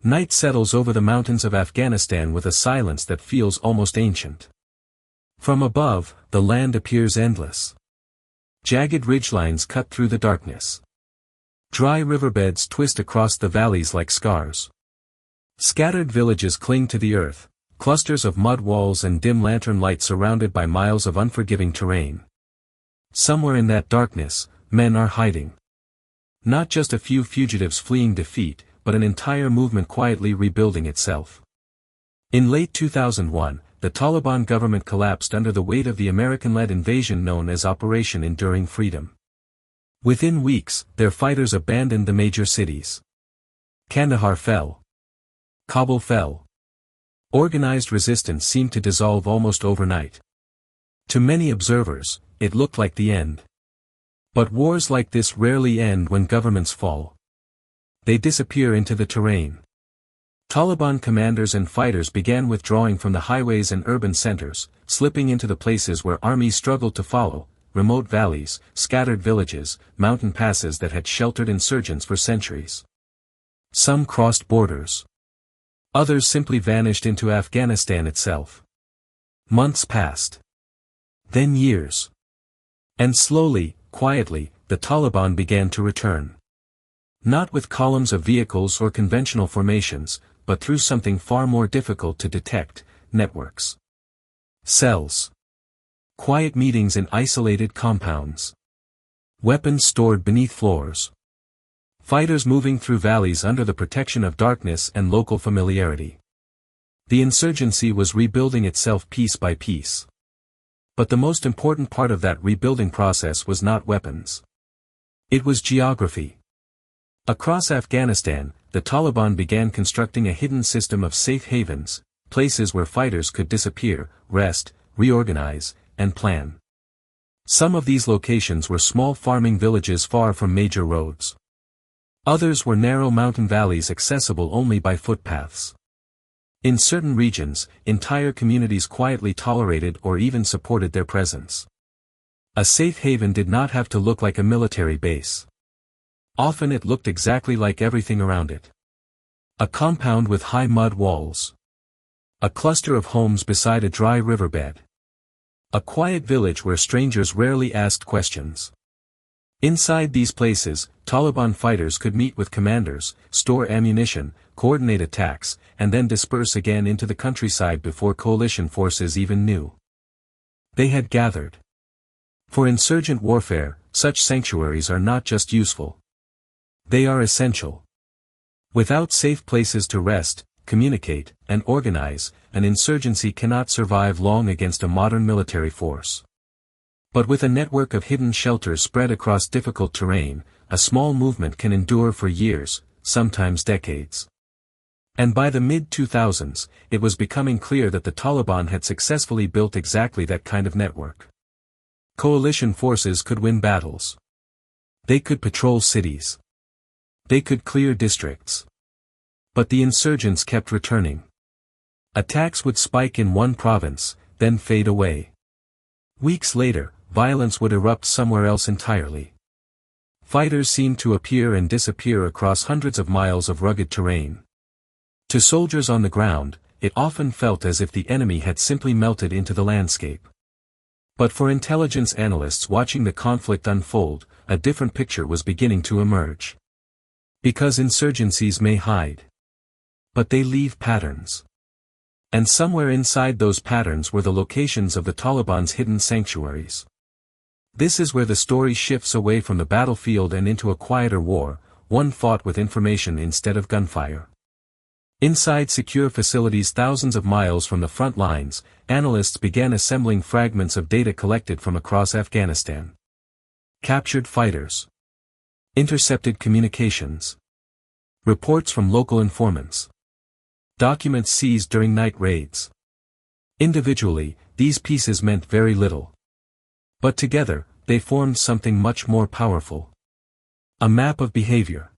Night settles over the mountains of Afghanistan with a silence that feels almost ancient. From above, the land appears endless. Jagged ridgelines cut through the darkness. Dry riverbeds twist across the valleys like scars. Scattered villages cling to the earth, clusters of mud walls and dim lantern lights surrounded by miles of unforgiving terrain. Somewhere in that darkness, men are hiding. Not just a few fugitives fleeing defeat, but an entire movement quietly rebuilding itself. In late 2001, the Taliban government collapsed under the weight of the American-led invasion known as Operation Enduring Freedom. Within weeks, their fighters abandoned the major cities. Kandahar fell. Kabul fell. Organized resistance seemed to dissolve almost overnight. To many observers, it looked like the end. But wars like this rarely end when governments fall. They disappear into the terrain. Taliban commanders and fighters began withdrawing from the highways and urban centers, slipping into the places where armies struggled to follow, remote valleys, scattered villages, mountain passes that had sheltered insurgents for centuries. Some crossed borders. Others simply vanished into Afghanistan itself. Months passed. Then years. And slowly, quietly, the Taliban began to return. Not with columns of vehicles or conventional formations, but through something far more difficult to detect: networks. Cells. Quiet meetings in isolated compounds. Weapons stored beneath floors. Fighters moving through valleys under the protection of darkness and local familiarity. The insurgency was rebuilding itself piece by piece. But the most important part of that rebuilding process was not weapons. It was geography. Across Afghanistan, the Taliban began constructing a hidden system of safe havens, places where fighters could disappear, rest, reorganize, and plan. Some of these locations were small farming villages far from major roads. Others were narrow mountain valleys accessible only by footpaths. In certain regions, entire communities quietly tolerated or even supported their presence. A safe haven did not have to look like a military base. Often it looked exactly like everything around it. A compound with high mud walls. A cluster of homes beside a dry riverbed. A quiet village where strangers rarely asked questions. Inside these places, Taliban fighters could meet with commanders, store ammunition, coordinate attacks, and then disperse again into the countryside before coalition forces even knew. They had gathered. For insurgent warfare, such sanctuaries are not just useful. They are essential. Without safe places to rest, communicate, and organize, an insurgency cannot survive long against a modern military force. But with a network of hidden shelters spread across difficult terrain, a small movement can endure for years, sometimes decades. And by the mid-2000s, it was becoming clear that the Taliban had successfully built exactly that kind of network. Coalition forces could win battles. They could patrol cities. They could clear districts. But the insurgents kept returning. Attacks would spike in one province, then fade away. Weeks later, violence would erupt somewhere else entirely. Fighters seemed to appear and disappear across hundreds of miles of rugged terrain. To soldiers on the ground, it often felt as if the enemy had simply melted into the landscape. But for intelligence analysts watching the conflict unfold, a different picture was beginning to emerge. Because insurgencies may hide. But they leave patterns. And somewhere inside those patterns were the locations of the Taliban's hidden sanctuaries. This is where the story shifts away from the battlefield and into a quieter war, one fought with information instead of gunfire. Inside secure facilities thousands of miles from the front lines, analysts began assembling fragments of data collected from across Afghanistan. Captured fighters. Intercepted communications. Reports from local informants. Documents seized during night raids. Individually, these pieces meant very little. But together, they formed something much more powerful. A map of behavior.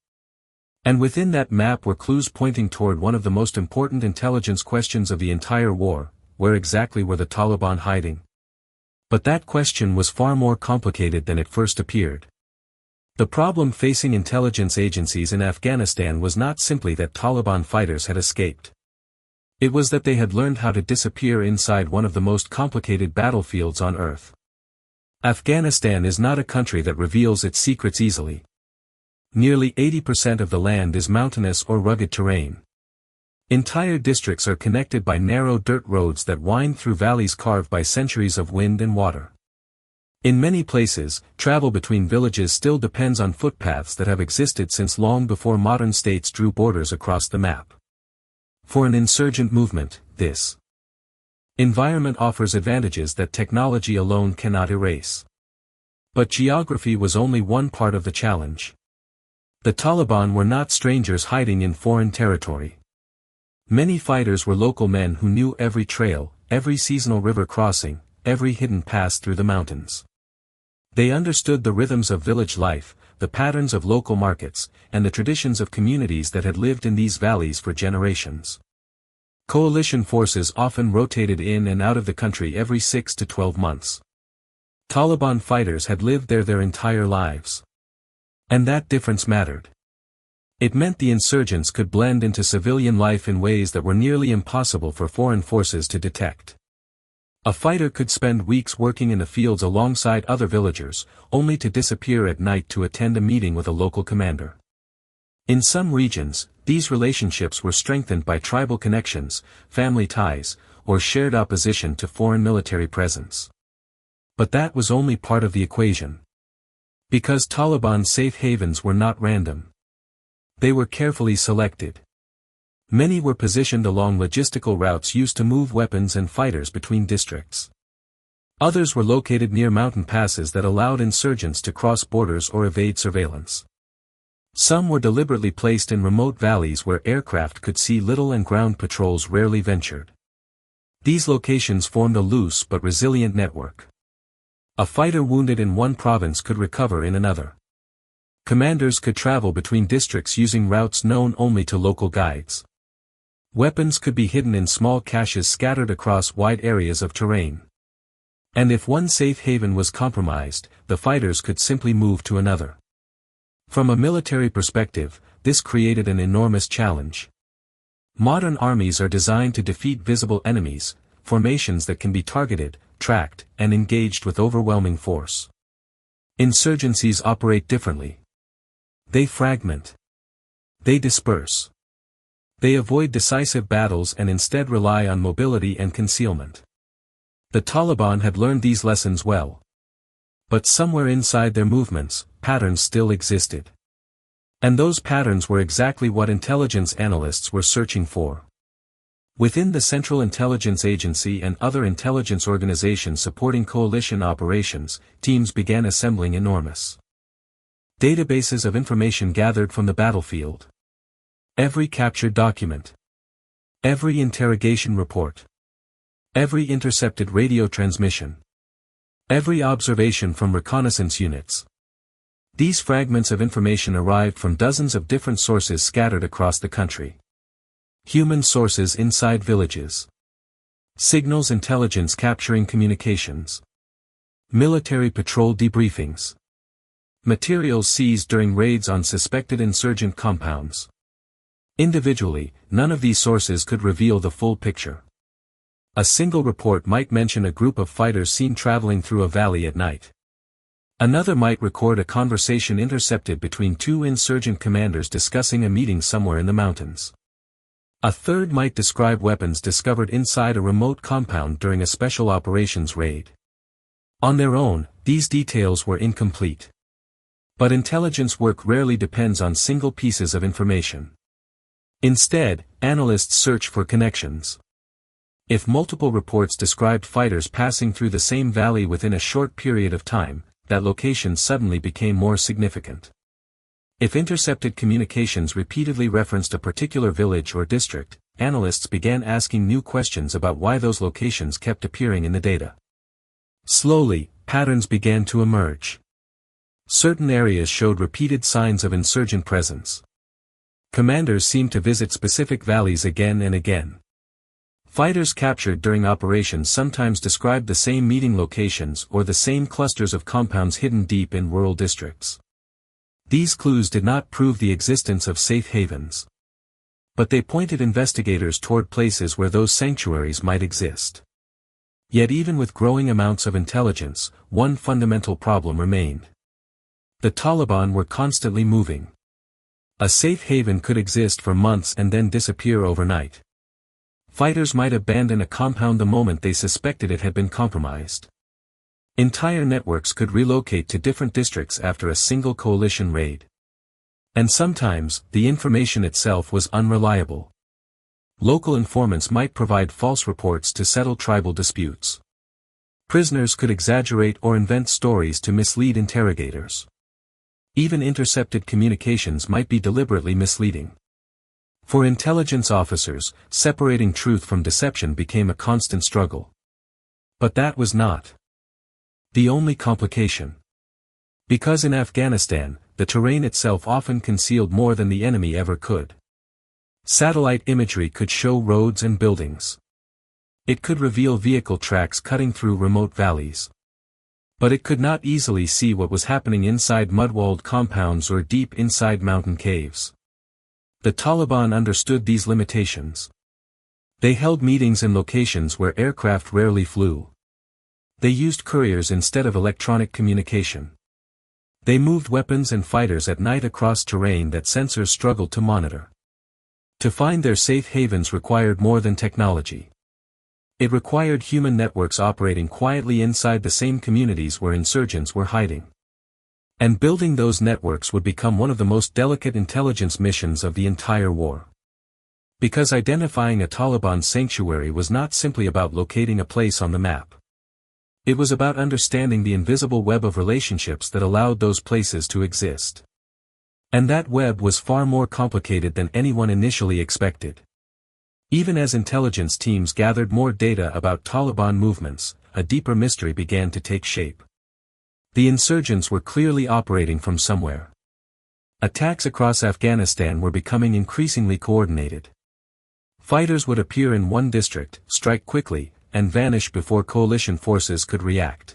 And within that map were clues pointing toward one of the most important intelligence questions of the entire war: where exactly were the Taliban hiding? But that question was far more complicated than it first appeared. The problem facing intelligence agencies in Afghanistan was not simply that Taliban fighters had escaped. It was that they had learned how to disappear inside one of the most complicated battlefields on Earth. Afghanistan is not a country that reveals its secrets easily. Nearly 80% of the land is mountainous or rugged terrain. Entire districts are connected by narrow dirt roads that wind through valleys carved by centuries of wind and water. In many places, travel between villages still depends on footpaths that have existed since long before modern states drew borders across the map. For an insurgent movement, this environment offers advantages that technology alone cannot erase. But geography was only one part of the challenge. The Taliban were not strangers hiding in foreign territory. Many fighters were local men who knew every trail, every seasonal river crossing, every hidden pass through the mountains. They understood the rhythms of village life, the patterns of local markets, and the traditions of communities that had lived in these valleys for generations. Coalition forces often rotated in and out of the country every 6 to 12 months. Taliban fighters had lived there their entire lives. And that difference mattered. It meant the insurgents could blend into civilian life in ways that were nearly impossible for foreign forces to detect. A fighter could spend weeks working in the fields alongside other villagers, only to disappear at night to attend a meeting with a local commander. In some regions, these relationships were strengthened by tribal connections, family ties, or shared opposition to foreign military presence. But that was only part of the equation. Because Taliban safe havens were not random. They were carefully selected. Many were positioned along logistical routes used to move weapons and fighters between districts. Others were located near mountain passes that allowed insurgents to cross borders or evade surveillance. Some were deliberately placed in remote valleys where aircraft could see little and ground patrols rarely ventured. These locations formed a loose but resilient network. A fighter wounded in one province could recover in another. Commanders could travel between districts using routes known only to local guides. Weapons could be hidden in small caches scattered across wide areas of terrain. And if one safe haven was compromised, the fighters could simply move to another. From a military perspective, this created an enormous challenge. Modern armies are designed to defeat visible enemies, formations that can be targeted, tracked, and engaged with overwhelming force. Insurgencies operate differently. They fragment. They disperse. They avoid decisive battles and instead rely on mobility and concealment. The Taliban had learned these lessons well. But somewhere inside their movements, patterns still existed. And those patterns were exactly what intelligence analysts were searching for. Within the Central Intelligence Agency and other intelligence organizations supporting coalition operations, teams began assembling enormous databases of information gathered from the battlefield. Every captured document. Every interrogation report. Every intercepted radio transmission. Every observation from reconnaissance units. These fragments of information arrived from dozens of different sources scattered across the country. Human sources inside villages. Signals intelligence capturing communications. Military patrol debriefings. Materials seized during raids on suspected insurgent compounds. Individually, none of these sources could reveal the full picture. A single report might mention a group of fighters seen traveling through a valley at night. Another might record a conversation intercepted between two insurgent commanders discussing a meeting somewhere in the mountains. A third might describe weapons discovered inside a remote compound during a special operations raid. On their own, these details were incomplete. But intelligence work rarely depends on single pieces of information. Instead, analysts search for connections. If multiple reports described fighters passing through the same valley within a short period of time, that location suddenly became more significant. If intercepted communications repeatedly referenced a particular village or district, analysts began asking new questions about why those locations kept appearing in the data. Slowly, patterns began to emerge. Certain areas showed repeated signs of insurgent presence. Commanders seemed to visit specific valleys again and again. Fighters captured during operations sometimes described the same meeting locations or the same clusters of compounds hidden deep in rural districts. These clues did not prove the existence of safe havens. But they pointed investigators toward places where those sanctuaries might exist. Yet even with growing amounts of intelligence, one fundamental problem remained. The Taliban were constantly moving. A safe haven could exist for months and then disappear overnight. Fighters might abandon a compound the moment they suspected it had been compromised. Entire networks could relocate to different districts after a single coalition raid. And sometimes, the information itself was unreliable. Local informants might provide false reports to settle tribal disputes. Prisoners could exaggerate or invent stories to mislead interrogators. Even intercepted communications might be deliberately misleading. For intelligence officers, separating truth from deception became a constant struggle. But that was not the only complication. Because in Afghanistan, the terrain itself often concealed more than the enemy ever could. Satellite imagery could show roads and buildings. It could reveal vehicle tracks cutting through remote valleys. But it could not easily see what was happening inside mud-walled compounds or deep inside mountain caves. The Taliban understood these limitations. They held meetings in locations where aircraft rarely flew. They used couriers instead of electronic communication. They moved weapons and fighters at night across terrain that sensors struggled to monitor. To find their safe havens required more than technology. It required human networks operating quietly inside the same communities where insurgents were hiding. And building those networks would become one of the most delicate intelligence missions of the entire war. Because identifying a Taliban sanctuary was not simply about locating a place on the map. It was about understanding the invisible web of relationships that allowed those places to exist. And that web was far more complicated than anyone initially expected. Even as intelligence teams gathered more data about Taliban movements, a deeper mystery began to take shape. The insurgents were clearly operating from somewhere. Attacks across Afghanistan were becoming increasingly coordinated. Fighters would appear in one district, strike quickly, and vanish before coalition forces could react.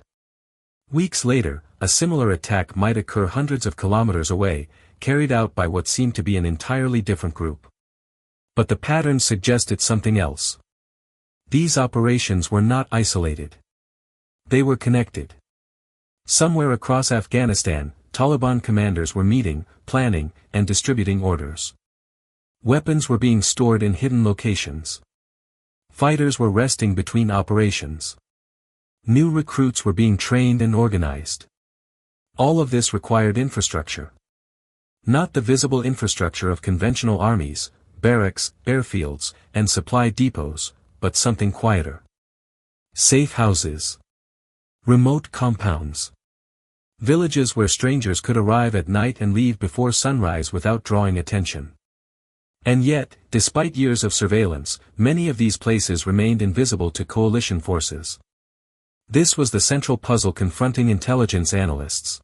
Weeks later, a similar attack might occur hundreds of kilometers away, carried out by what seemed to be an entirely different group. But the patterns suggested something else. These operations were not isolated. They were connected. Somewhere across Afghanistan, Taliban commanders were meeting, planning, and distributing orders. Weapons were being stored in hidden locations. Fighters were resting between operations. New recruits were being trained and organized. All of this required infrastructure. Not the visible infrastructure of conventional armies, barracks, airfields, and supply depots, but something quieter. Safe houses. Remote compounds. Villages where strangers could arrive at night and leave before sunrise without drawing attention. And yet, despite years of surveillance, many of these places remained invisible to coalition forces. This was the central puzzle confronting intelligence analysts.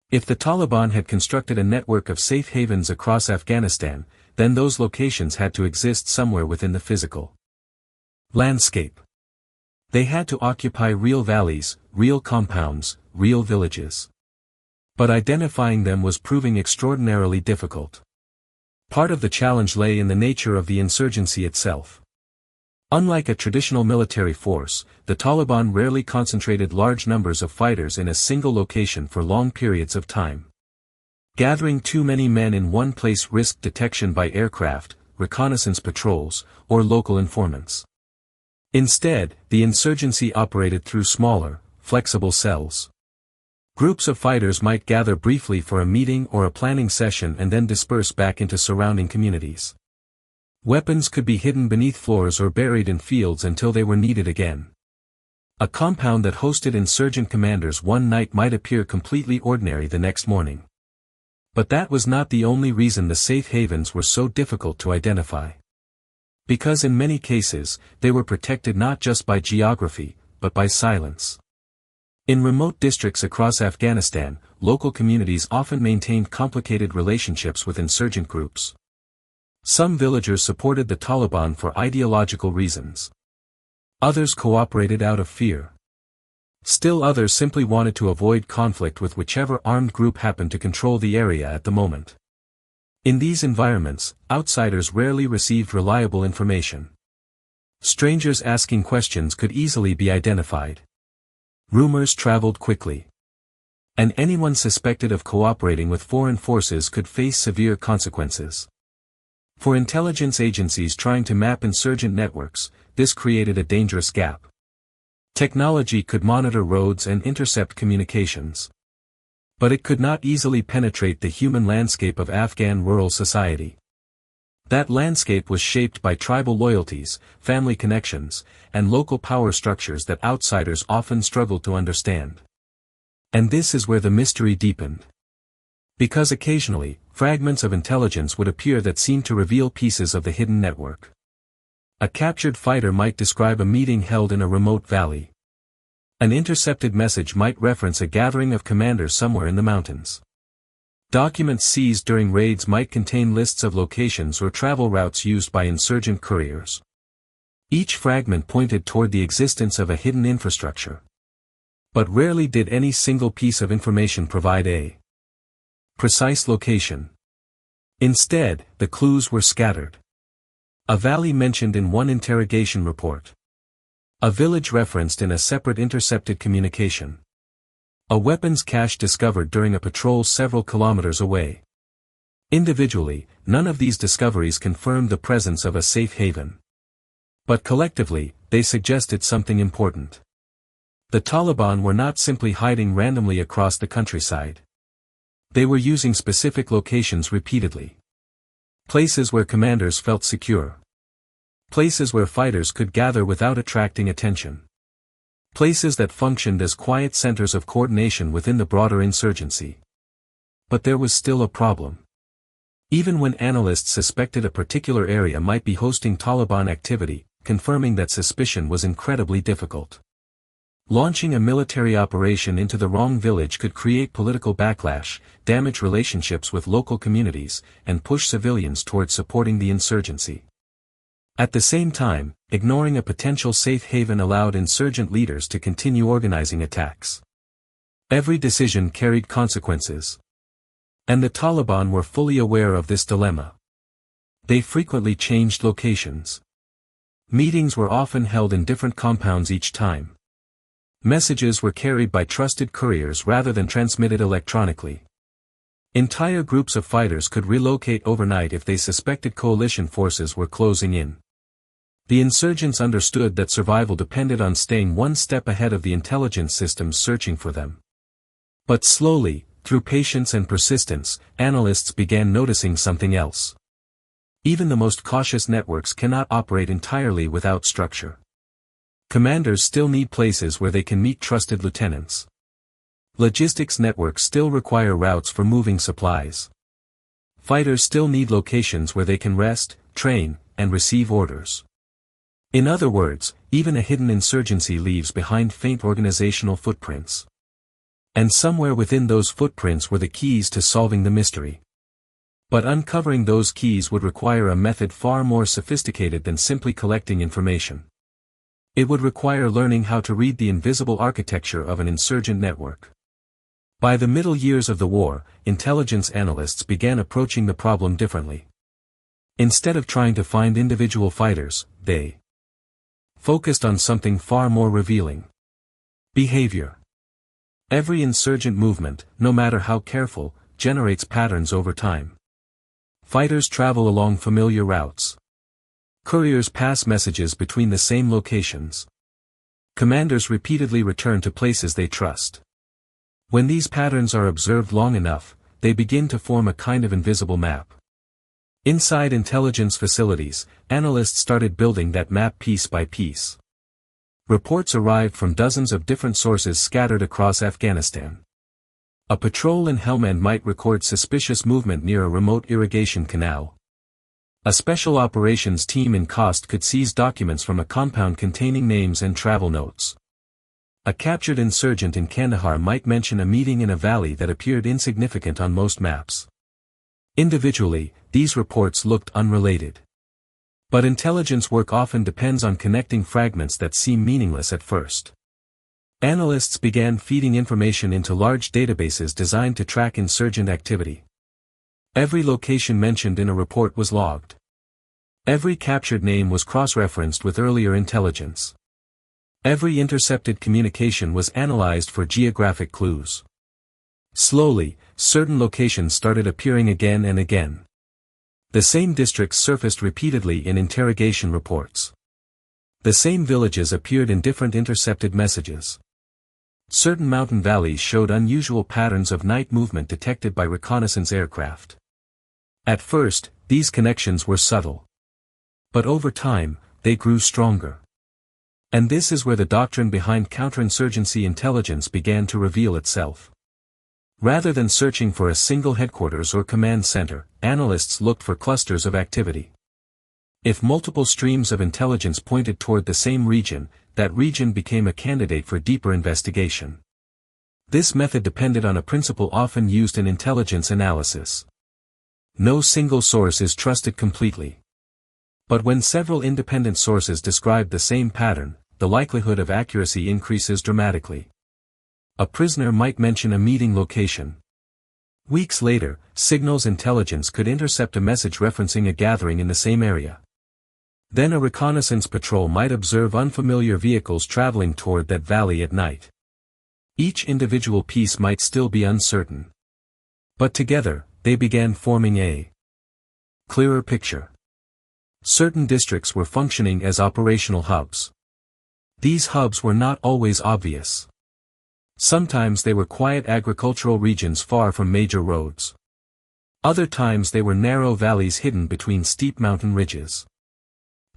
If the Taliban had constructed a network of safe havens across Afghanistan, then those locations had to exist somewhere within the physical landscape. They had to occupy real valleys, real compounds, real villages. But identifying them was proving extraordinarily difficult. Part of the challenge lay in the nature of the insurgency itself. Unlike a traditional military force, the Taliban rarely concentrated large numbers of fighters in a single location for long periods of time. Gathering too many men in one place risked detection by aircraft, reconnaissance patrols, or local informants. Instead, the insurgency operated through smaller, flexible cells. Groups of fighters might gather briefly for a meeting or a planning session and then disperse back into surrounding communities. Weapons could be hidden beneath floors or buried in fields until they were needed again. A compound that hosted insurgent commanders one night might appear completely ordinary the next morning. But that was not the only reason the safe havens were so difficult to identify. Because in many cases, they were protected not just by geography, but by silence. In remote districts across Afghanistan, local communities often maintained complicated relationships with insurgent groups. Some villagers supported the Taliban for ideological reasons. Others cooperated out of fear. Still others simply wanted to avoid conflict with whichever armed group happened to control the area at the moment. In these environments, outsiders rarely received reliable information. Strangers asking questions could easily be identified. Rumors traveled quickly. And anyone suspected of cooperating with foreign forces could face severe consequences. For intelligence agencies trying to map insurgent networks, this created a dangerous gap. Technology could monitor roads and intercept communications. But it could not easily penetrate the human landscape of Afghan rural society. That landscape was shaped by tribal loyalties, family connections, and local power structures that outsiders often struggled to understand. And this is where the mystery deepened. Because occasionally, fragments of intelligence would appear that seemed to reveal pieces of the hidden network. A captured fighter might describe a meeting held in a remote valley. An intercepted message might reference a gathering of commanders somewhere in the mountains. Documents seized during raids might contain lists of locations or travel routes used by insurgent couriers. Each fragment pointed toward the existence of a hidden infrastructure. But rarely did any single piece of information provide a precise location. Instead, the clues were scattered. A valley mentioned in one interrogation report. A village referenced in a separate intercepted communication. A weapons cache discovered during a patrol several kilometers away. Individually, none of these discoveries confirmed the presence of a safe haven. But collectively, they suggested something important. The Taliban were not simply hiding randomly across the countryside. They were using specific locations repeatedly. Places where commanders felt secure. Places where fighters could gather without attracting attention. Places that functioned as quiet centers of coordination within the broader insurgency. But there was still a problem. Even when analysts suspected a particular area might be hosting Taliban activity, confirming that suspicion was incredibly difficult. Launching a military operation into the wrong village could create political backlash, damage relationships with local communities, and push civilians toward supporting the insurgency. At the same time, ignoring a potential safe haven allowed insurgent leaders to continue organizing attacks. Every decision carried consequences. And the Taliban were fully aware of this dilemma. They frequently changed locations. Meetings were often held in different compounds each time. Messages were carried by trusted couriers rather than transmitted electronically. Entire groups of fighters could relocate overnight if they suspected coalition forces were closing in. The insurgents understood that survival depended on staying one step ahead of the intelligence systems searching for them. But slowly, through patience and persistence, analysts began noticing something else. Even the most cautious networks cannot operate entirely without structure. Commanders still need places where they can meet trusted lieutenants. Logistics networks still require routes for moving supplies. Fighters still need locations where they can rest, train, and receive orders. In other words, even a hidden insurgency leaves behind faint organizational footprints. And somewhere within those footprints were the keys to solving the mystery. But uncovering those keys would require a method far more sophisticated than simply collecting information. It would require learning how to read the invisible architecture of an insurgent network. By the middle years of the war, intelligence analysts began approaching the problem differently. Instead of trying to find individual fighters, they focused on something far more revealing. Behavior. Every insurgent movement, no matter how careful, generates patterns over time. Fighters travel along familiar routes. Couriers pass messages between the same locations. Commanders repeatedly return to places they trust. When these patterns are observed long enough, they begin to form a kind of invisible map. Inside intelligence facilities, analysts started building that map piece by piece. Reports arrived from dozens of different sources scattered across Afghanistan. A patrol in Helmand might record suspicious movement near a remote irrigation canal. A special operations team in Khost could seize documents from a compound containing names and travel notes. A captured insurgent in Kandahar might mention a meeting in a valley that appeared insignificant on most maps. Individually, these reports looked unrelated. But intelligence work often depends on connecting fragments that seem meaningless at first. Analysts began feeding information into large databases designed to track insurgent activity. Every location mentioned in a report was logged. Every captured name was cross-referenced with earlier intelligence. Every intercepted communication was analyzed for geographic clues. Slowly, certain locations started appearing again and again. The same districts surfaced repeatedly in interrogation reports. The same villages appeared in different intercepted messages. Certain mountain valleys showed unusual patterns of night movement detected by reconnaissance aircraft. At first, these connections were subtle. But over time, they grew stronger. And this is where the doctrine behind counterinsurgency intelligence began to reveal itself. Rather than searching for a single headquarters or command center, analysts looked for clusters of activity. If multiple streams of intelligence pointed toward the same region, that region became a candidate for deeper investigation. This method depended on a principle often used in intelligence analysis. No single source is trusted completely. But when several independent sources describe the same pattern, the likelihood of accuracy increases dramatically. A prisoner might mention a meeting location. Weeks later, signals intelligence could intercept a message referencing a gathering in the same area. Then a reconnaissance patrol might observe unfamiliar vehicles traveling toward that valley at night. Each individual piece might still be uncertain. But together, they began forming a clearer picture. Certain districts were functioning as operational hubs. These hubs were not always obvious. Sometimes they were quiet agricultural regions far from major roads. Other times they were narrow valleys hidden between steep mountain ridges.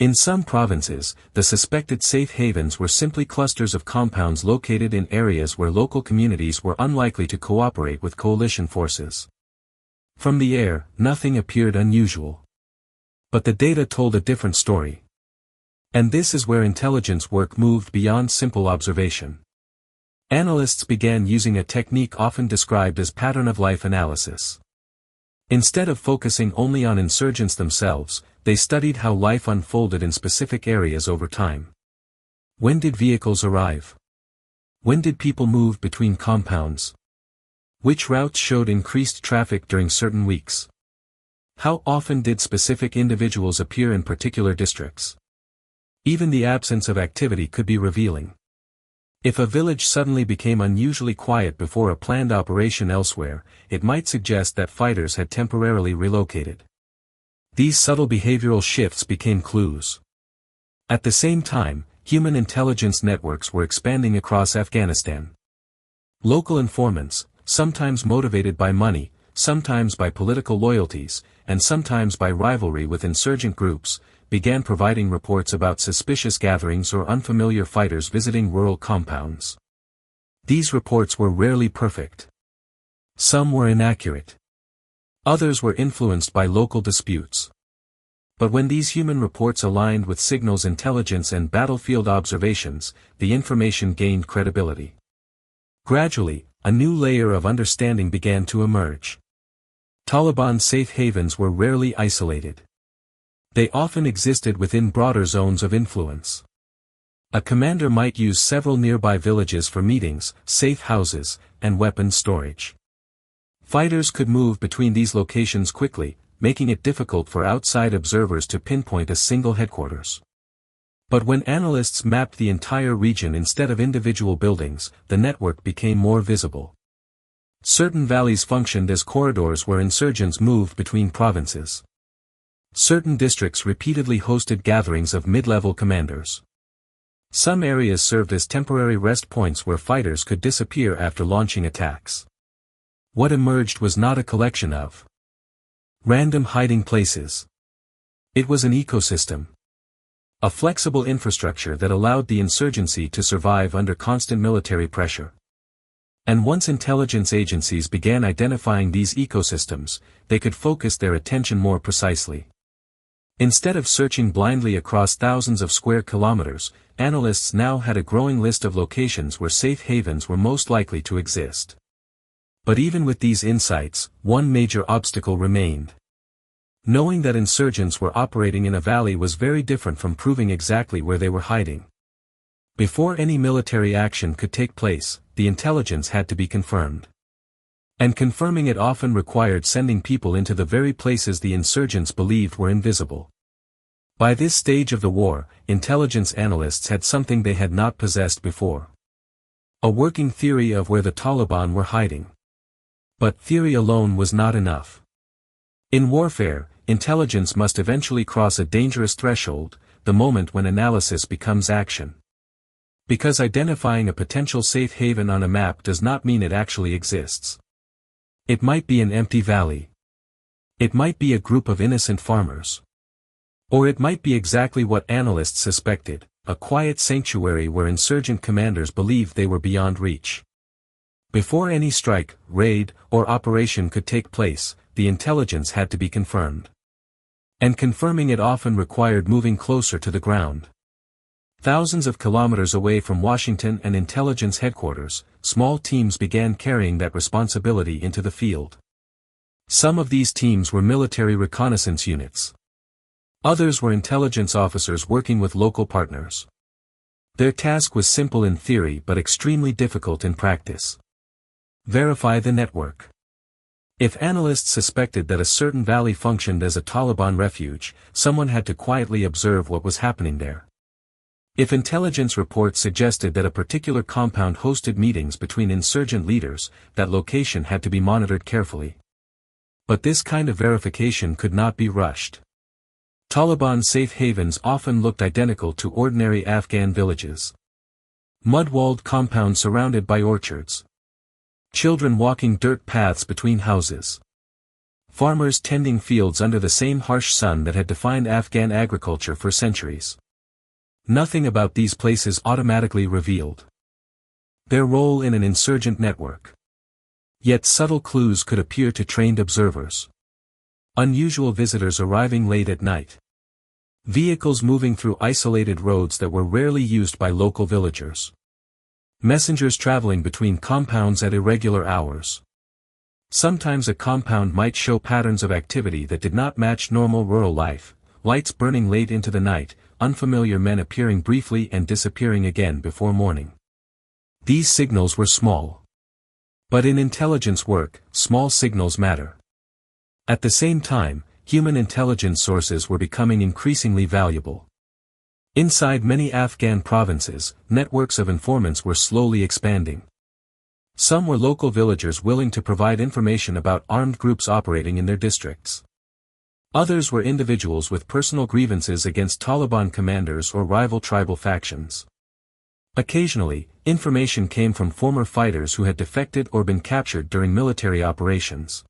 In some provinces, the suspected safe havens were simply clusters of compounds located in areas where local communities were unlikely to cooperate with coalition forces. From the air, nothing appeared unusual. But the data told a different story. And this is where intelligence work moved beyond simple observation. Analysts began using a technique often described as pattern-of-life analysis. Instead of focusing only on insurgents themselves, they studied how life unfolded in specific areas over time. When did vehicles arrive? When did people move between compounds? Which routes showed increased traffic during certain weeks? How often did specific individuals appear in particular districts? Even the absence of activity could be revealing. If a village suddenly became unusually quiet before a planned operation elsewhere, it might suggest that fighters had temporarily relocated. These subtle behavioral shifts became clues. At the same time, human intelligence networks were expanding across Afghanistan. Local informants, sometimes motivated by money, sometimes by political loyalties, and sometimes by rivalry with insurgent groups, began providing reports about suspicious gatherings or unfamiliar fighters visiting rural compounds. These reports were rarely perfect. Some were inaccurate. Others were influenced by local disputes. But when these human reports aligned with signals intelligence and battlefield observations, the information gained credibility. Gradually, a new layer of understanding began to emerge. Taliban safe havens were rarely isolated. They often existed within broader zones of influence. A commander might use several nearby villages for meetings, safe houses, and weapons storage. Fighters could move between these locations quickly, making it difficult for outside observers to pinpoint a single headquarters. But when analysts mapped the entire region instead of individual buildings, the network became more visible. Certain valleys functioned as corridors where insurgents moved between provinces. Certain districts repeatedly hosted gatherings of mid-level commanders. Some areas served as temporary rest points where fighters could disappear after launching attacks. What emerged was not a collection of random hiding places. It was an ecosystem. A flexible infrastructure that allowed the insurgency to survive under constant military pressure. And once intelligence agencies began identifying these ecosystems, they could focus their attention more precisely. Instead of searching blindly across thousands of square kilometers, analysts now had a growing list of locations where safe havens were most likely to exist. But even with these insights, one major obstacle remained. Knowing that insurgents were operating in a valley was very different from proving exactly where they were hiding. Before any military action could take place, the intelligence had to be confirmed. And confirming it often required sending people into the very places the insurgents believed were invisible. By this stage of the war, intelligence analysts had something they had not possessed before. A working theory of where the Taliban were hiding. But theory alone was not enough. In warfare, intelligence must eventually cross a dangerous threshold, the moment when analysis becomes action. Because identifying a potential safe haven on a map does not mean it actually exists. It might be an empty valley. It might be a group of innocent farmers. Or it might be exactly what analysts suspected, a quiet sanctuary where insurgent commanders believed they were beyond reach. Before any strike, raid, or operation could take place, the intelligence had to be confirmed. And confirming it often required moving closer to the ground. Thousands of kilometers away from Washington and intelligence headquarters, small teams began carrying that responsibility into the field. Some of these teams were military reconnaissance units. Others were intelligence officers working with local partners. Their task was simple in theory but extremely difficult in practice. Verify the network. If analysts suspected that a certain valley functioned as a Taliban refuge, someone had to quietly observe what was happening there. If intelligence reports suggested that a particular compound hosted meetings between insurgent leaders, that location had to be monitored carefully. But this kind of verification could not be rushed. Taliban safe havens often looked identical to ordinary Afghan villages. Mud-walled compounds surrounded by orchards. Children walking dirt paths between houses. Farmers tending fields under the same harsh sun that had defined Afghan agriculture for centuries. Nothing about these places automatically revealed their role in an insurgent network. Yet subtle clues could appear to trained observers. Unusual visitors arriving late at night. Vehicles moving through isolated roads that were rarely used by local villagers. Messengers traveling between compounds at irregular hours. Sometimes a compound might show patterns of activity that did not match normal rural life, lights burning late into the night, unfamiliar men appearing briefly and disappearing again before morning. These signals were small. But in intelligence work, small signals matter. At the same time, human intelligence sources were becoming increasingly valuable. Inside many Afghan provinces, networks of informants were slowly expanding. Some were local villagers willing to provide information about armed groups operating in their districts. Others were individuals with personal grievances against Taliban commanders or rival tribal factions. Occasionally, information came from former fighters who had defected or been captured during military operations.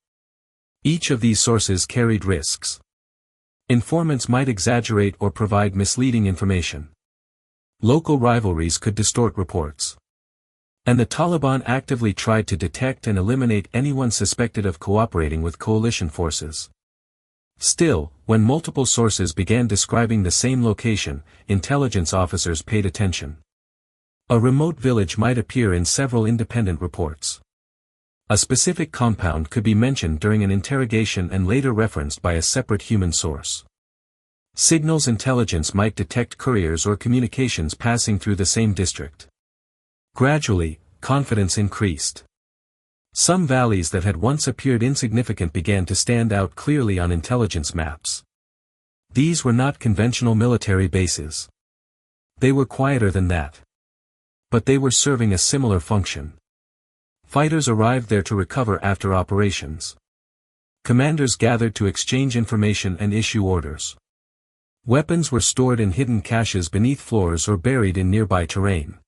Each of these sources carried risks. Informants might exaggerate or provide misleading information. Local rivalries could distort reports. And the Taliban actively tried to detect and eliminate anyone suspected of cooperating with coalition forces. Still, when multiple sources began describing the same location, intelligence officers paid attention. A remote village might appear in several independent reports. A specific compound could be mentioned during an interrogation and later referenced by a separate human source. Signals intelligence might detect couriers or communications passing through the same district. Gradually, confidence increased. Some valleys that had once appeared insignificant began to stand out clearly on intelligence maps. These were not conventional military bases. They were quieter than that. But they were serving a similar function. Fighters arrived there to recover after operations. Commanders gathered to exchange information and issue orders. Weapons were stored in hidden caches beneath floors or buried in nearby terrain.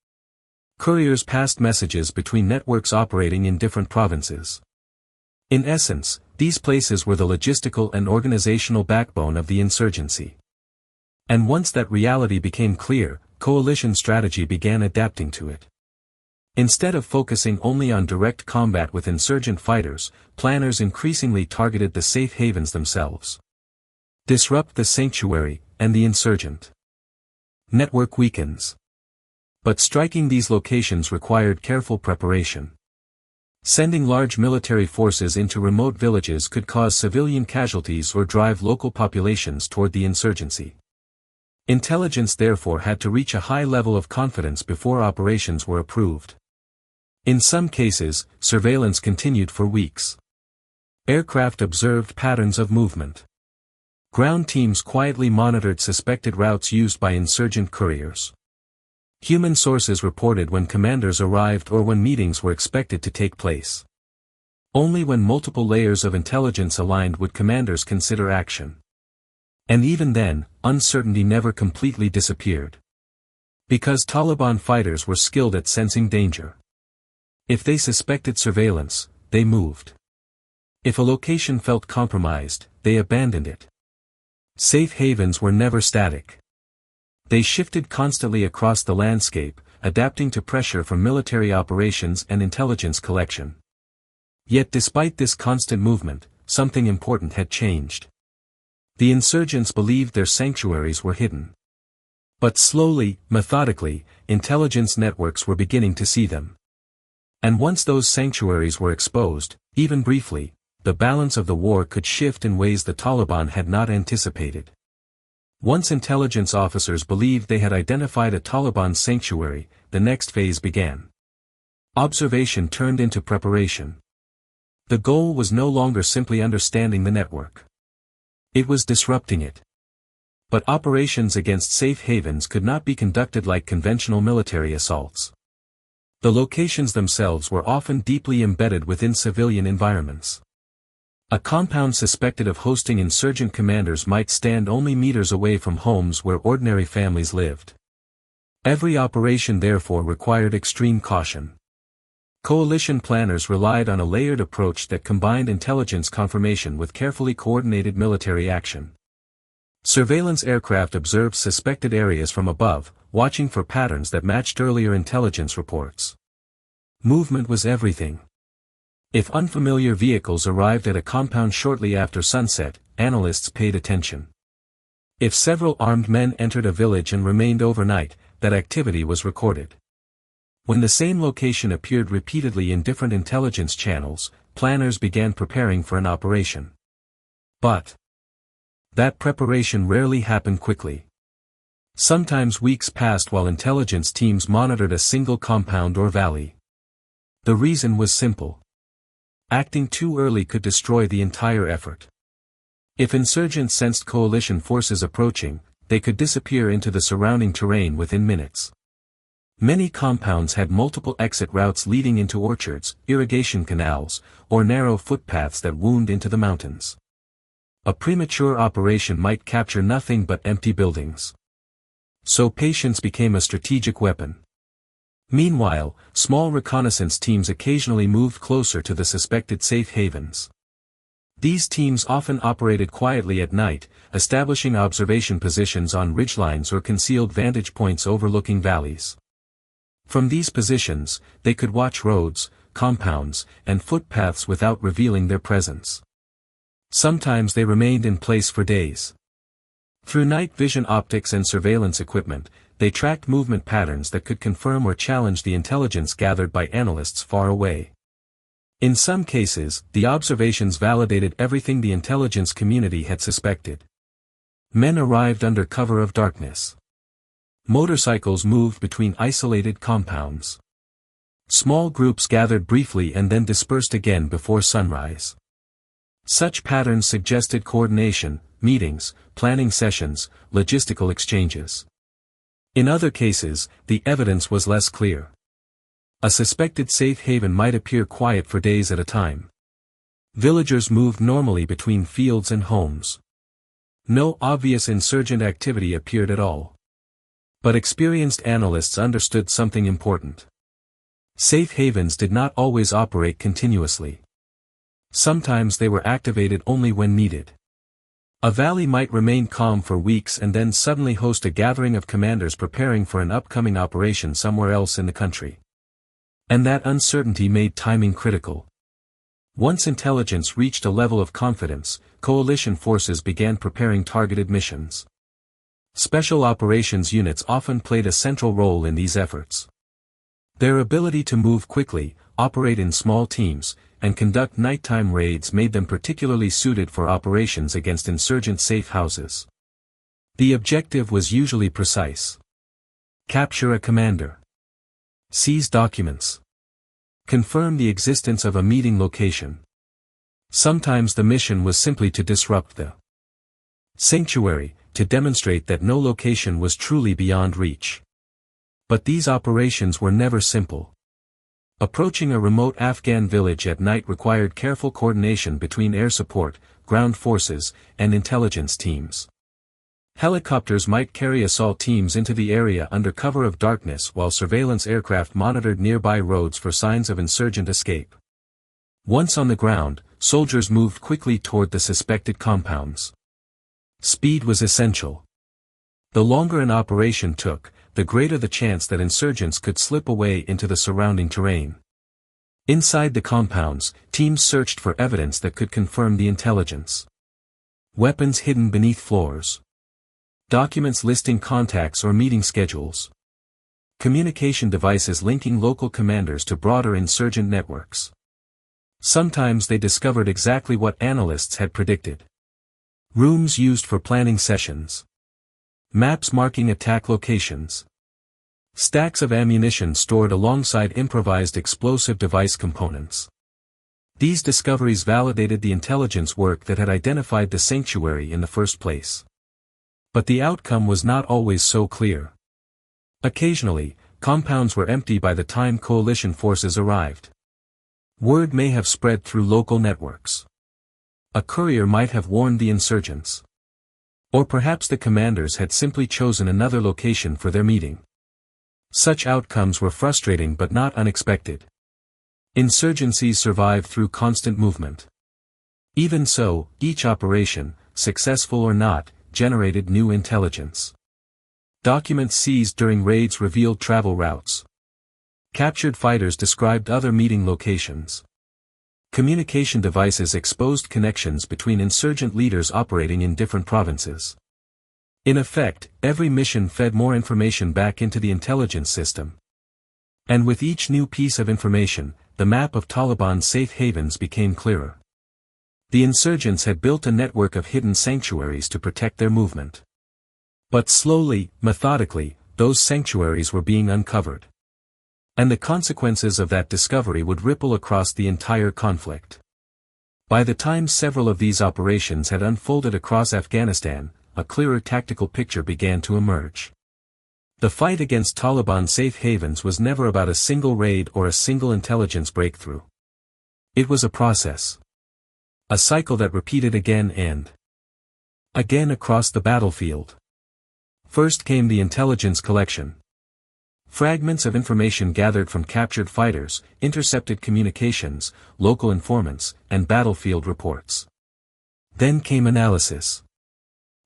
Couriers passed messages between networks operating in different provinces. In essence, these places were the logistical and organizational backbone of the insurgency. And once that reality became clear, coalition strategy began adapting to it. Instead of focusing only on direct combat with insurgent fighters, planners increasingly targeted the safe havens themselves. Disrupt the sanctuary, and the insurgent network weakens. But striking these locations required careful preparation. Sending large military forces into remote villages could cause civilian casualties or drive local populations toward the insurgency. Intelligence therefore had to reach a high level of confidence before operations were approved. In some cases, surveillance continued for weeks. Aircraft observed patterns of movement. Ground teams quietly monitored suspected routes used by insurgent couriers. Human sources reported when commanders arrived or when meetings were expected to take place. Only when multiple layers of intelligence aligned would commanders consider action. And even then, uncertainty never completely disappeared. Because Taliban fighters were skilled at sensing danger. If they suspected surveillance, they moved. If a location felt compromised, they abandoned it. Safe havens were never static. They shifted constantly across the landscape, adapting to pressure from military operations and intelligence collection. Yet despite this constant movement, something important had changed. The insurgents believed their sanctuaries were hidden. But slowly, methodically, intelligence networks were beginning to see them. And once those sanctuaries were exposed, even briefly, the balance of the war could shift in ways the Taliban had not anticipated. Once intelligence officers believed they had identified a Taliban sanctuary, the next phase began. Observation turned into preparation. The goal was no longer simply understanding the network. It was disrupting it. But operations against safe havens could not be conducted like conventional military assaults. The locations themselves were often deeply embedded within civilian environments. A compound suspected of hosting insurgent commanders might stand only meters away from homes where ordinary families lived. Every operation therefore required extreme caution. Coalition planners relied on a layered approach that combined intelligence confirmation with carefully coordinated military action. Surveillance aircraft observed suspected areas from above, watching for patterns that matched earlier intelligence reports. Movement was everything. If unfamiliar vehicles arrived at a compound shortly after sunset, analysts paid attention. If several armed men entered a village and remained overnight, that activity was recorded. When the same location appeared repeatedly in different intelligence channels, planners began preparing for an operation. But that preparation rarely happened quickly. Sometimes weeks passed while intelligence teams monitored a single compound or valley. The reason was simple. Acting too early could destroy the entire effort. If insurgents sensed coalition forces approaching, they could disappear into the surrounding terrain within minutes. Many compounds had multiple exit routes leading into orchards, irrigation canals, or narrow footpaths that wound into the mountains. A premature operation might capture nothing but empty buildings. So patience became a strategic weapon. Meanwhile, small reconnaissance teams occasionally moved closer to the suspected safe havens. These teams often operated quietly at night, establishing observation positions on ridgelines or concealed vantage points overlooking valleys. From these positions, they could watch roads, compounds, and footpaths without revealing their presence. Sometimes they remained in place for days. Through night vision optics and surveillance equipment, they tracked movement patterns that could confirm or challenge the intelligence gathered by analysts far away. In some cases, the observations validated everything the intelligence community had suspected. Men arrived under cover of darkness. Motorcycles moved between isolated compounds. Small groups gathered briefly and then dispersed again before sunrise. Such patterns suggested coordination, meetings, planning sessions, logistical exchanges. In other cases, the evidence was less clear. A suspected safe haven might appear quiet for days at a time. Villagers moved normally between fields and homes. No obvious insurgent activity appeared at all. But experienced analysts understood something important. Safe havens did not always operate continuously. Sometimes they were activated only when needed. A valley might remain calm for weeks and then suddenly host a gathering of commanders preparing for an upcoming operation somewhere else in the country. And that uncertainty made timing critical. Once intelligence reached a level of confidence, coalition forces began preparing targeted missions. Special operations units often played a central role in these efforts. Their ability to move quickly, operate in small teams, and conduct nighttime raids made them particularly suited for operations against insurgent safe houses. The objective was usually precise. Capture a commander. Seize documents. Confirm the existence of a meeting location. Sometimes the mission was simply to disrupt the sanctuary, to demonstrate that no location was truly beyond reach. But these operations were never simple. Approaching a remote Afghan village at night required careful coordination between air support, ground forces, and intelligence teams. Helicopters might carry assault teams into the area under cover of darkness while surveillance aircraft monitored nearby roads for signs of insurgent escape. Once on the ground, soldiers moved quickly toward the suspected compounds. Speed was essential. The longer an operation took, the greater the chance that insurgents could slip away into the surrounding terrain. Inside the compounds, teams searched for evidence that could confirm the intelligence. Weapons hidden beneath floors. Documents listing contacts or meeting schedules. Communication devices linking local commanders to broader insurgent networks. Sometimes they discovered exactly what analysts had predicted. Rooms used for planning sessions. Maps marking attack locations. Stacks of ammunition stored alongside improvised explosive device components. These discoveries validated the intelligence work that had identified the sanctuary in the first place. But the outcome was not always so clear. Occasionally, compounds were empty by the time coalition forces arrived. Word may have spread through local networks. A courier might have warned the insurgents. Or perhaps the commanders had simply chosen another location for their meeting. Such outcomes were frustrating but not unexpected. Insurgencies survived through constant movement. Even so, each operation, successful or not, generated new intelligence. Documents seized during raids revealed travel routes. Captured fighters described other meeting locations. Communication devices exposed connections between insurgent leaders operating in different provinces. In effect, every mission fed more information back into the intelligence system. And with each new piece of information, the map of Taliban's safe havens became clearer. The insurgents had built a network of hidden sanctuaries to protect their movement. But slowly, methodically, those sanctuaries were being uncovered. And the consequences of that discovery would ripple across the entire conflict. By the time several of these operations had unfolded across Afghanistan, a clearer tactical picture began to emerge. The fight against Taliban safe havens was never about a single raid or a single intelligence breakthrough. It was a process. A cycle that repeated again and again across the battlefield. First came the intelligence collection. Fragments of information gathered from captured fighters, intercepted communications, local informants, and battlefield reports. Then came analysis.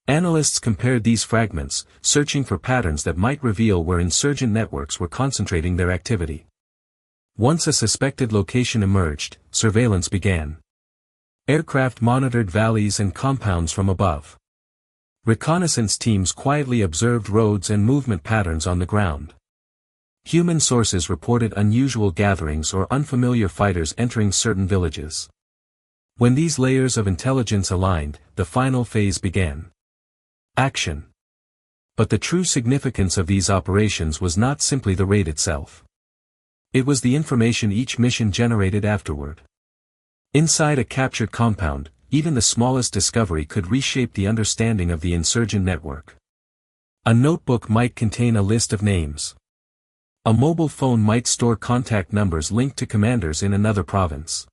Analysts compared these fragments, searching for patterns that might reveal where insurgent networks were concentrating their activity. Once a suspected location emerged, surveillance began. Aircraft monitored valleys and compounds from above. Reconnaissance teams quietly observed roads and movement patterns on the ground. Human sources reported unusual gatherings or unfamiliar fighters entering certain villages. When these layers of intelligence aligned, the final phase began. Action. But the true significance of these operations was not simply the raid itself. It was the information each mission generated afterward. Inside a captured compound, even the smallest discovery could reshape the understanding of the insurgent network. A notebook might contain a list of names. A mobile phone might store contact numbers linked to commanders in another province.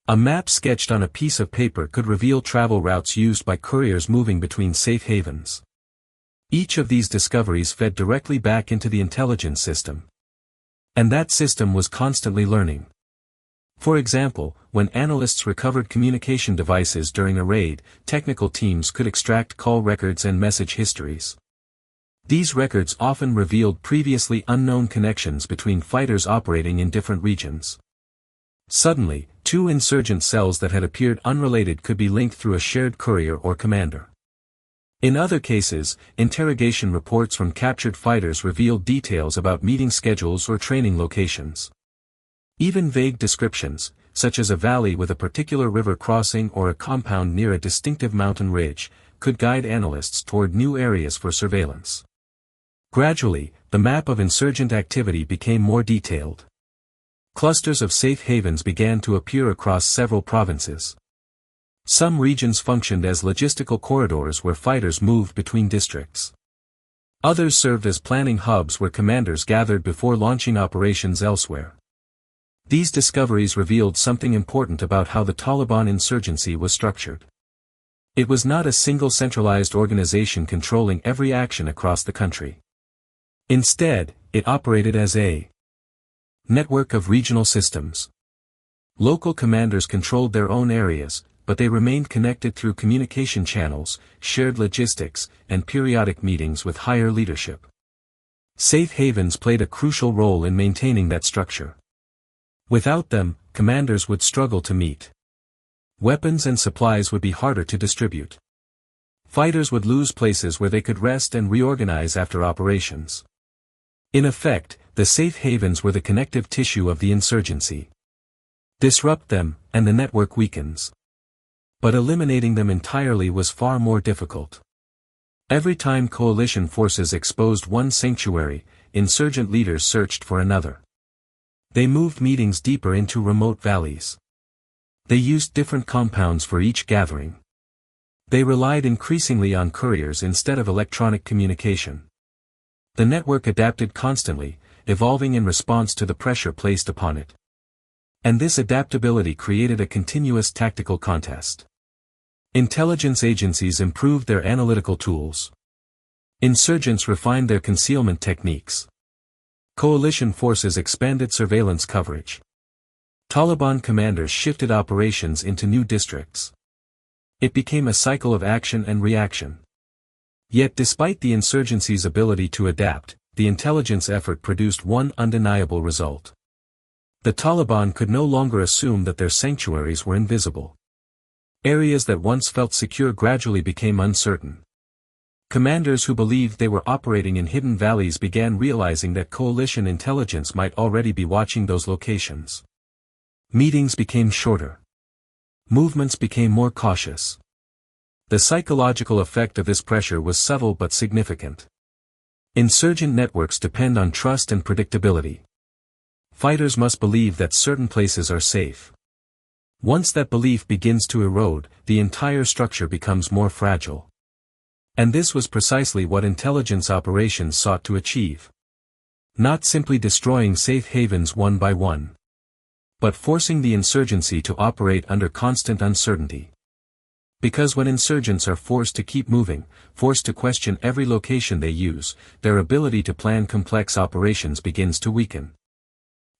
A map sketched on a piece of paper could reveal travel routes used by couriers moving between safe havens. Each of these discoveries fed directly back into the intelligence system. And that system was constantly learning. For example, when analysts recovered communication devices during a raid, technical teams could extract call records and message histories. These records often revealed previously unknown connections between fighters operating in different regions. Suddenly, two insurgent cells that had appeared unrelated could be linked through a shared courier or commander. In other cases, interrogation reports from captured fighters revealed details about meeting schedules or training locations. Even vague descriptions, such as a valley with a particular river crossing or a compound near a distinctive mountain ridge, could guide analysts toward new areas for surveillance. Gradually, the map of insurgent activity became more detailed. Clusters of safe havens began to appear across several provinces. Some regions functioned as logistical corridors where fighters moved between districts. Others served as planning hubs where commanders gathered before launching operations elsewhere. These discoveries revealed something important about how the Taliban insurgency was structured. It was not a single centralized organization controlling every action across the country. Instead, it operated as a network of regional systems. Local commanders controlled their own areas, but they remained connected through communication channels, shared logistics, and periodic meetings with higher leadership. Safe havens played a crucial role in maintaining that structure. Without them, commanders would struggle to meet. Weapons and supplies would be harder to distribute. Fighters would lose places where they could rest and reorganize after operations. In effect, the safe havens were the connective tissue of the insurgency. Disrupt them, and the network weakens. But eliminating them entirely was far more difficult. Every time coalition forces exposed one sanctuary, insurgent leaders searched for another. They moved meetings deeper into remote valleys. They used different compounds for each gathering. They relied increasingly on couriers instead of electronic communication. The network adapted constantly, evolving in response to the pressure placed upon it. And this adaptability created a continuous tactical contest. Intelligence agencies improved their analytical tools. Insurgents refined their concealment techniques. Coalition forces expanded surveillance coverage. Taliban commanders shifted operations into new districts. It became a cycle of action and reaction. Yet despite the insurgency's ability to adapt, the intelligence effort produced one undeniable result. The Taliban could no longer assume that their sanctuaries were invisible. Areas that once felt secure gradually became uncertain. Commanders who believed they were operating in hidden valleys began realizing that coalition intelligence might already be watching those locations. Meetings became shorter. Movements became more cautious. The psychological effect of this pressure was subtle but significant. Insurgent networks depend on trust and predictability. Fighters must believe that certain places are safe. Once that belief begins to erode, the entire structure becomes more fragile. And this was precisely what intelligence operations sought to achieve. Not simply destroying safe havens one by one, but forcing the insurgency to operate under constant uncertainty. Because when insurgents are forced to keep moving, forced to question every location they use, their ability to plan complex operations begins to weaken.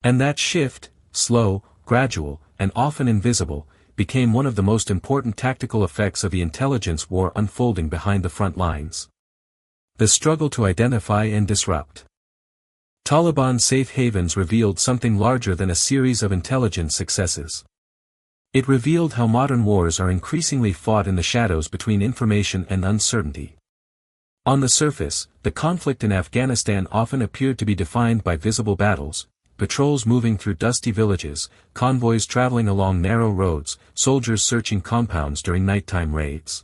And that shift, slow, gradual, and often invisible, became one of the most important tactical effects of the intelligence war unfolding behind the front lines. The struggle to identify and disrupt. Taliban safe havens revealed something larger than a series of intelligence successes. It revealed how modern wars are increasingly fought in the shadows between information and uncertainty. On the surface, the conflict in Afghanistan often appeared to be defined by visible battles, patrols moving through dusty villages, convoys traveling along narrow roads, soldiers searching compounds during nighttime raids.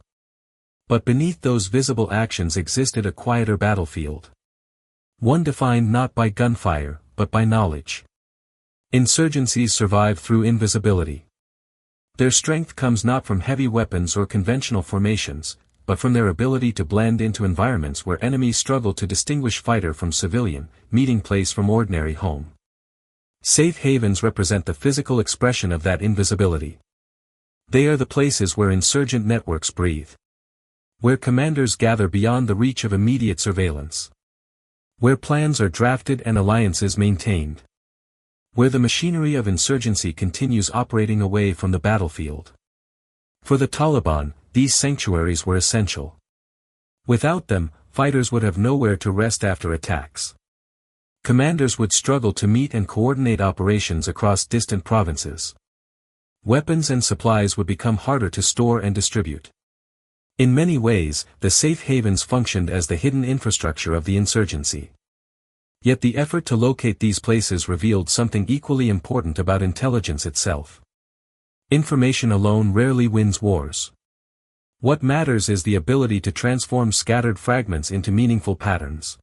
But beneath those visible actions existed a quieter battlefield. One defined not by gunfire, but by knowledge. Insurgencies survive through invisibility. Their strength comes not from heavy weapons or conventional formations, but from their ability to blend into environments where enemies struggle to distinguish fighter from civilian, meeting place from ordinary home. Safe havens represent the physical expression of that invisibility. They are the places where insurgent networks breathe. Where commanders gather beyond the reach of immediate surveillance. Where plans are drafted and alliances maintained. Where the machinery of insurgency continues operating away from the battlefield. For the Taliban, these sanctuaries were essential. Without them, fighters would have nowhere to rest after attacks. Commanders would struggle to meet and coordinate operations across distant provinces. Weapons and supplies would become harder to store and distribute. In many ways, the safe havens functioned as the hidden infrastructure of the insurgency. Yet the effort to locate these places revealed something equally important about intelligence itself. Information alone rarely wins wars. What matters is the ability to transform scattered fragments into meaningful patterns.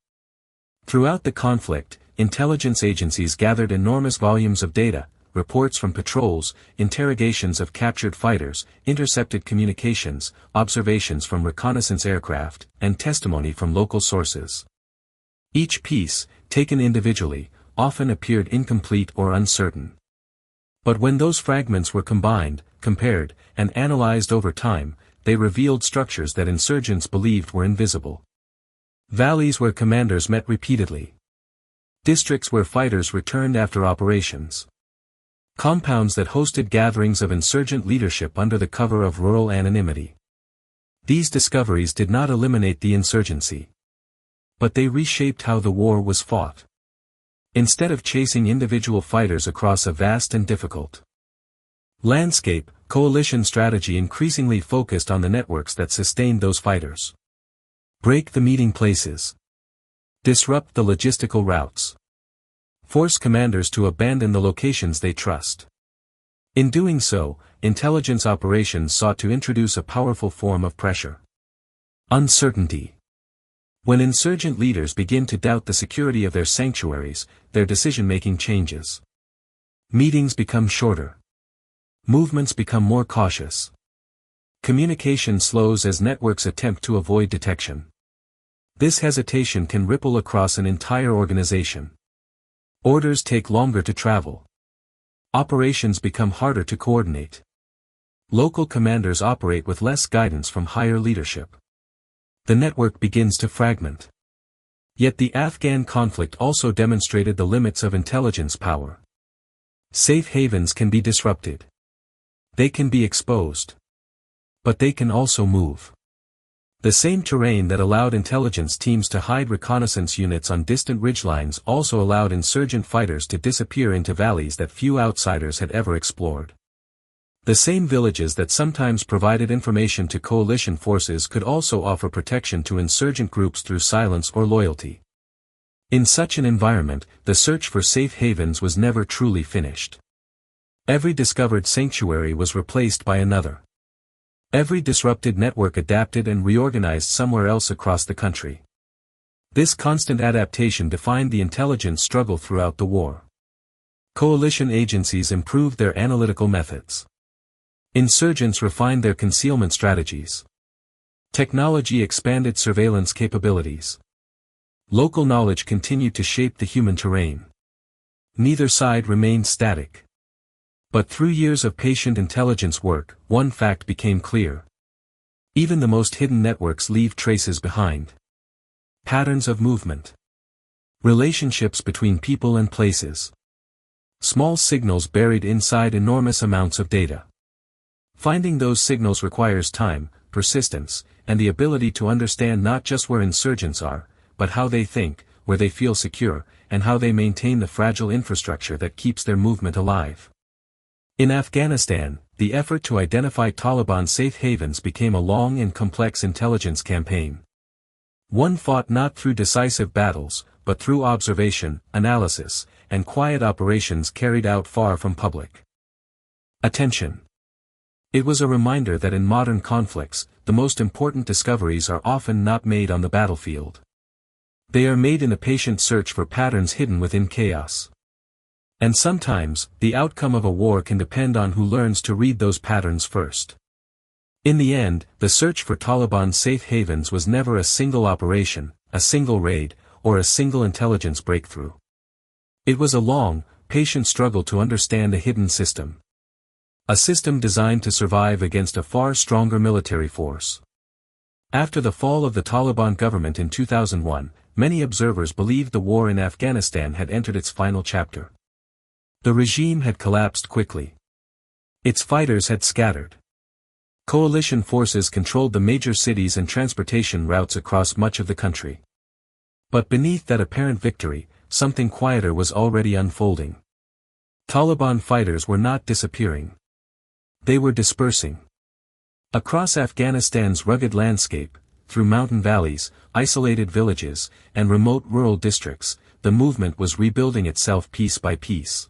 Throughout the conflict, intelligence agencies gathered enormous volumes of data, reports from patrols, interrogations of captured fighters, intercepted communications, observations from reconnaissance aircraft, and testimony from local sources. Each piece, taken individually, often appeared incomplete or uncertain. But when those fragments were combined, compared, and analyzed over time, they revealed structures that insurgents believed were invisible. Valleys where commanders met repeatedly. Districts where fighters returned after operations. Compounds that hosted gatherings of insurgent leadership under the cover of rural anonymity. These discoveries did not eliminate the insurgency. But they reshaped how the war was fought. Instead of chasing individual fighters across a vast and difficult landscape, coalition strategy increasingly focused on the networks that sustained those fighters. Break the meeting places. Disrupt the logistical routes. Force commanders to abandon the locations they trust. In doing so, intelligence operations sought to introduce a powerful form of pressure. Uncertainty. When insurgent leaders begin to doubt the security of their sanctuaries, their decision-making changes. Meetings become shorter. Movements become more cautious. Communication slows as networks attempt to avoid detection. This hesitation can ripple across an entire organization. Orders take longer to travel. Operations become harder to coordinate. Local commanders operate with less guidance from higher leadership. The network begins to fragment. Yet the Afghan conflict also demonstrated the limits of intelligence power. Safe havens can be disrupted. They can be exposed. But they can also move. The same terrain that allowed intelligence teams to hide reconnaissance units on distant ridgelines also allowed insurgent fighters to disappear into valleys that few outsiders had ever explored. The same villages that sometimes provided information to coalition forces could also offer protection to insurgent groups through silence or loyalty. In such an environment, the search for safe havens was never truly finished. Every discovered sanctuary was replaced by another. Every disrupted network adapted and reorganized somewhere else across the country. This constant adaptation defined the intelligence struggle throughout the war. Coalition agencies improved their analytical methods. Insurgents refined their concealment strategies. Technology expanded surveillance capabilities. Local knowledge continued to shape the human terrain. Neither side remained static. But through years of patient intelligence work, one fact became clear. Even the most hidden networks leave traces behind. Patterns of movement. Relationships between people and places. Small signals buried inside enormous amounts of data. Finding those signals requires time, persistence, and the ability to understand not just where insurgents are, but how they think, where they feel secure, and how they maintain the fragile infrastructure that keeps their movement alive. In Afghanistan, the effort to identify Taliban safe havens became a long and complex intelligence campaign. One fought not through decisive battles, but through observation, analysis, and quiet operations carried out far from public attention. It was a reminder that in modern conflicts, the most important discoveries are often not made on the battlefield. They are made in a patient search for patterns hidden within chaos. And sometimes, the outcome of a war can depend on who learns to read those patterns first. In the end, the search for Taliban safe havens was never a single operation, a single raid, or a single intelligence breakthrough. It was a long, patient struggle to understand a hidden system. A system designed to survive against a far stronger military force. After the fall of the Taliban government in 2001, many observers believed the war in Afghanistan had entered its final chapter. The regime had collapsed quickly. Its fighters had scattered. Coalition forces controlled the major cities and transportation routes across much of the country. But beneath that apparent victory, something quieter was already unfolding. Taliban fighters were not disappearing. They were dispersing. Across Afghanistan's rugged landscape, through mountain valleys, isolated villages, and remote rural districts, the movement was rebuilding itself piece by piece.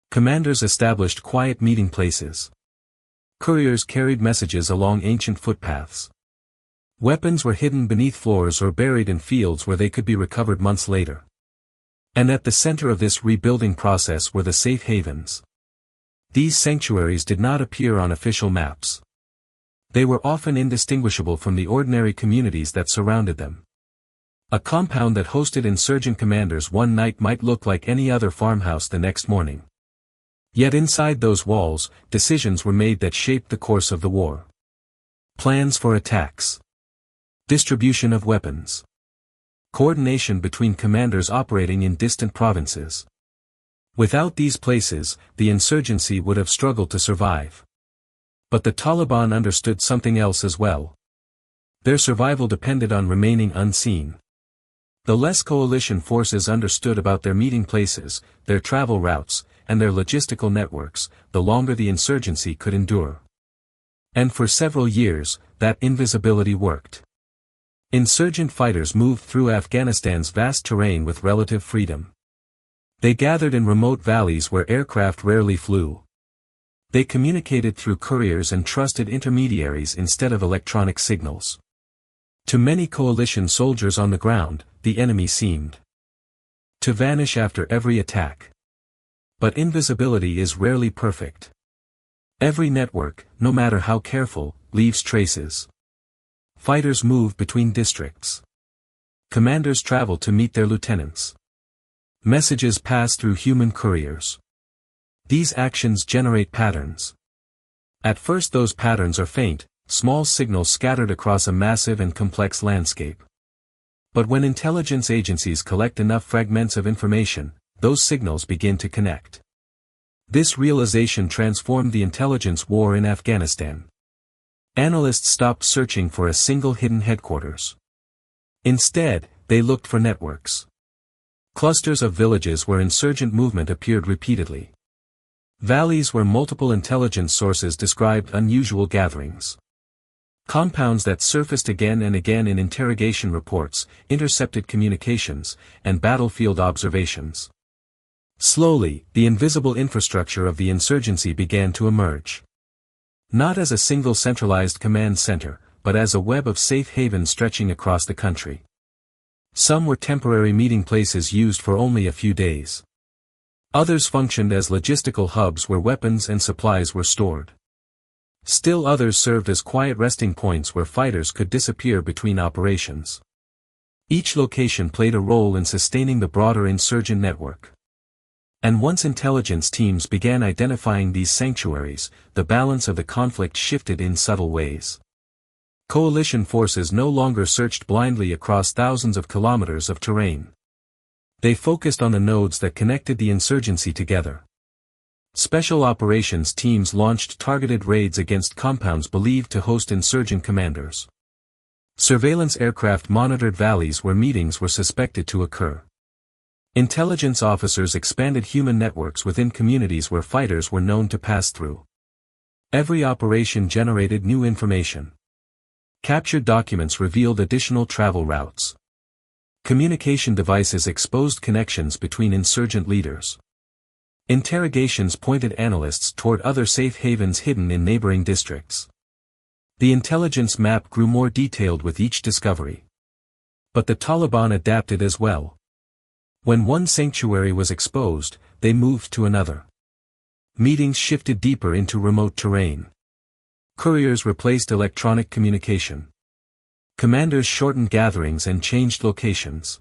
Commanders established quiet meeting places. Couriers carried messages along ancient footpaths. Weapons were hidden beneath floors or buried in fields where they could be recovered months later. And at the center of this rebuilding process were the safe havens. These sanctuaries did not appear on official maps. They were often indistinguishable from the ordinary communities that surrounded them. A compound that hosted insurgent commanders one night might look like any other farmhouse the next morning. Yet inside those walls, decisions were made that shaped the course of the war. Plans for attacks. Distribution of weapons. Coordination between commanders operating in distant provinces. Without these places, the insurgency would have struggled to survive. But the Taliban understood something else as well. Their survival depended on remaining unseen. The less coalition forces understood about their meeting places, their travel routes, and their logistical networks, the longer the insurgency could endure. And for several years, that invisibility worked. Insurgent fighters moved through Afghanistan's vast terrain with relative freedom. They gathered in remote valleys where aircraft rarely flew. They communicated through couriers and trusted intermediaries instead of electronic signals. To many coalition soldiers on the ground, the enemy seemed to vanish after every attack. But invisibility is rarely perfect. Every network, no matter how careful, leaves traces. Fighters move between districts. Commanders travel to meet their lieutenants. Messages pass through human couriers. These actions generate patterns. At first those patterns are faint, small signals scattered across a massive and complex landscape. But when intelligence agencies collect enough fragments of information, those signals begin to connect. This realization transformed the intelligence war in Afghanistan. Analysts stopped searching for a single hidden headquarters. Instead, they looked for networks. Clusters of villages where insurgent movement appeared repeatedly. Valleys where multiple intelligence sources described unusual gatherings. Compounds that surfaced again and again in interrogation reports, intercepted communications, and battlefield observations. Slowly, the invisible infrastructure of the insurgency began to emerge. Not as a single centralized command center, but as a web of safe havens stretching across the country. Some were temporary meeting places used for only a few days. Others functioned as logistical hubs where weapons and supplies were stored. Still others served as quiet resting points where fighters could disappear between operations. Each location played a role in sustaining the broader insurgent network. And once intelligence teams began identifying these sanctuaries, the balance of the conflict shifted in subtle ways. Coalition forces no longer searched blindly across thousands of kilometers of terrain. They focused on the nodes that connected the insurgency together. Special operations teams launched targeted raids against compounds believed to host insurgent commanders. Surveillance aircraft monitored valleys where meetings were suspected to occur. Intelligence officers expanded human networks within communities where fighters were known to pass through. Every operation generated new information. Captured documents revealed additional travel routes. Communication devices exposed connections between insurgent leaders. Interrogations pointed analysts toward other safe havens hidden in neighboring districts. The intelligence map grew more detailed with each discovery. But the Taliban adapted as well. When one sanctuary was exposed, they moved to another. Meetings shifted deeper into remote terrain. Couriers replaced electronic communication. Commanders shortened gatherings and changed locations.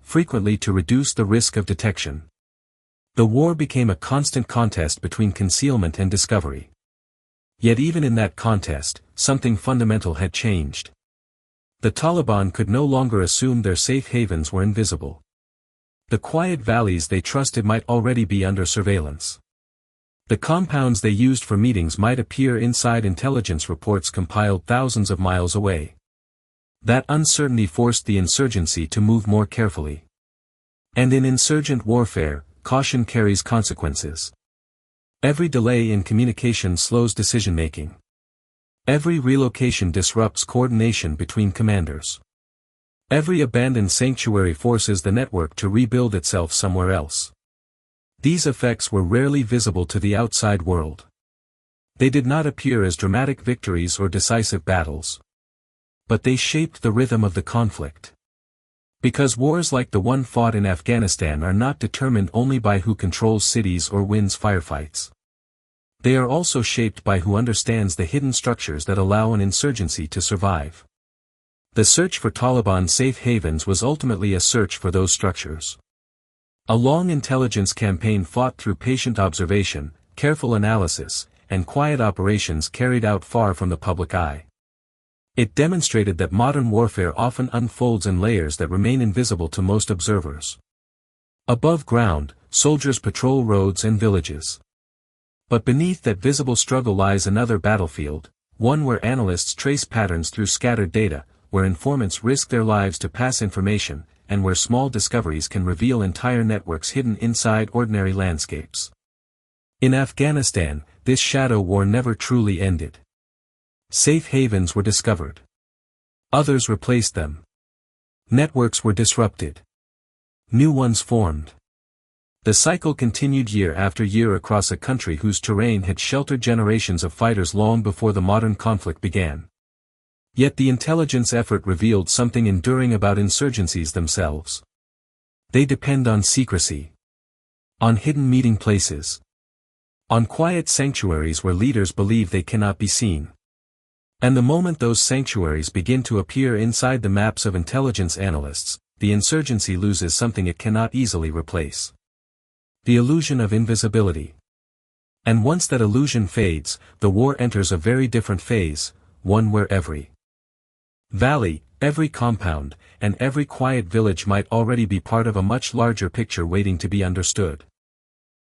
Frequently to reduce the risk of detection. The war became a constant contest between concealment and discovery. Yet even in that contest, something fundamental had changed. The Taliban could no longer assume their safe havens were invisible. The quiet valleys they trusted might already be under surveillance. The compounds they used for meetings might appear inside intelligence reports compiled thousands of miles away. That uncertainty forced the insurgency to move more carefully. And in insurgent warfare, caution carries consequences. Every delay in communication slows decision-making. Every relocation disrupts coordination between commanders. Every abandoned sanctuary forces the network to rebuild itself somewhere else. These effects were rarely visible to the outside world. They did not appear as dramatic victories or decisive battles. But they shaped the rhythm of the conflict. Because wars like the one fought in Afghanistan are not determined only by who controls cities or wins firefights. They are also shaped by who understands the hidden structures that allow an insurgency to survive. The search for Taliban safe havens was ultimately a search for those structures. A long intelligence campaign fought through patient observation, careful analysis, and quiet operations carried out far from the public eye. It demonstrated that modern warfare often unfolds in layers that remain invisible to most observers. Above ground, soldiers patrol roads and villages. But beneath that visible struggle lies another battlefield, one where analysts trace patterns through scattered data, where informants risk their lives to pass information, and where small discoveries can reveal entire networks hidden inside ordinary landscapes. In Afghanistan, this shadow war never truly ended. Safe havens were discovered. Others replaced them. Networks were disrupted. New ones formed. The cycle continued year after year across a country whose terrain had sheltered generations of fighters long before the modern conflict began. Yet the intelligence effort revealed something enduring about insurgencies themselves. They depend on secrecy. On hidden meeting places. On quiet sanctuaries where leaders believe they cannot be seen. And the moment those sanctuaries begin to appear inside the maps of intelligence analysts, the insurgency loses something it cannot easily replace. The illusion of invisibility. And once that illusion fades, the war enters a very different phase, one where every valley, every compound, and every quiet village might already be part of a much larger picture waiting to be understood.